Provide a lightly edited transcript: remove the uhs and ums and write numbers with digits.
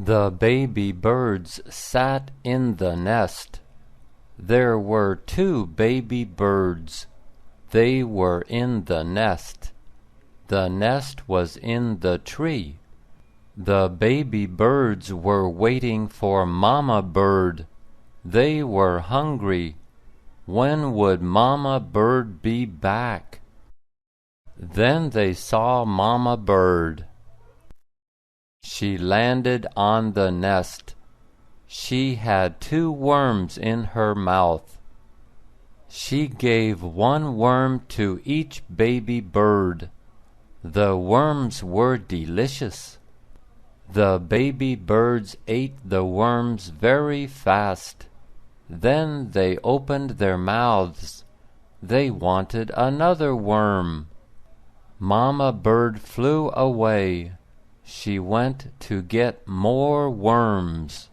The baby birds sat in the nest. There were 2 baby birds. They were in the nest. The nest was in the tree. The baby birds were waiting for Mama Bird. They were hungry. When would Mama Bird be back? Then they saw Mama Bird. She landed on the nest. She had 2 worms in her mouth. She gave 1 worm to each baby bird. The worms were delicious. The baby birds ate the worms very fast. Then they opened their mouths. They wanted another worm. Mama Bird flew away. She went to get more worms.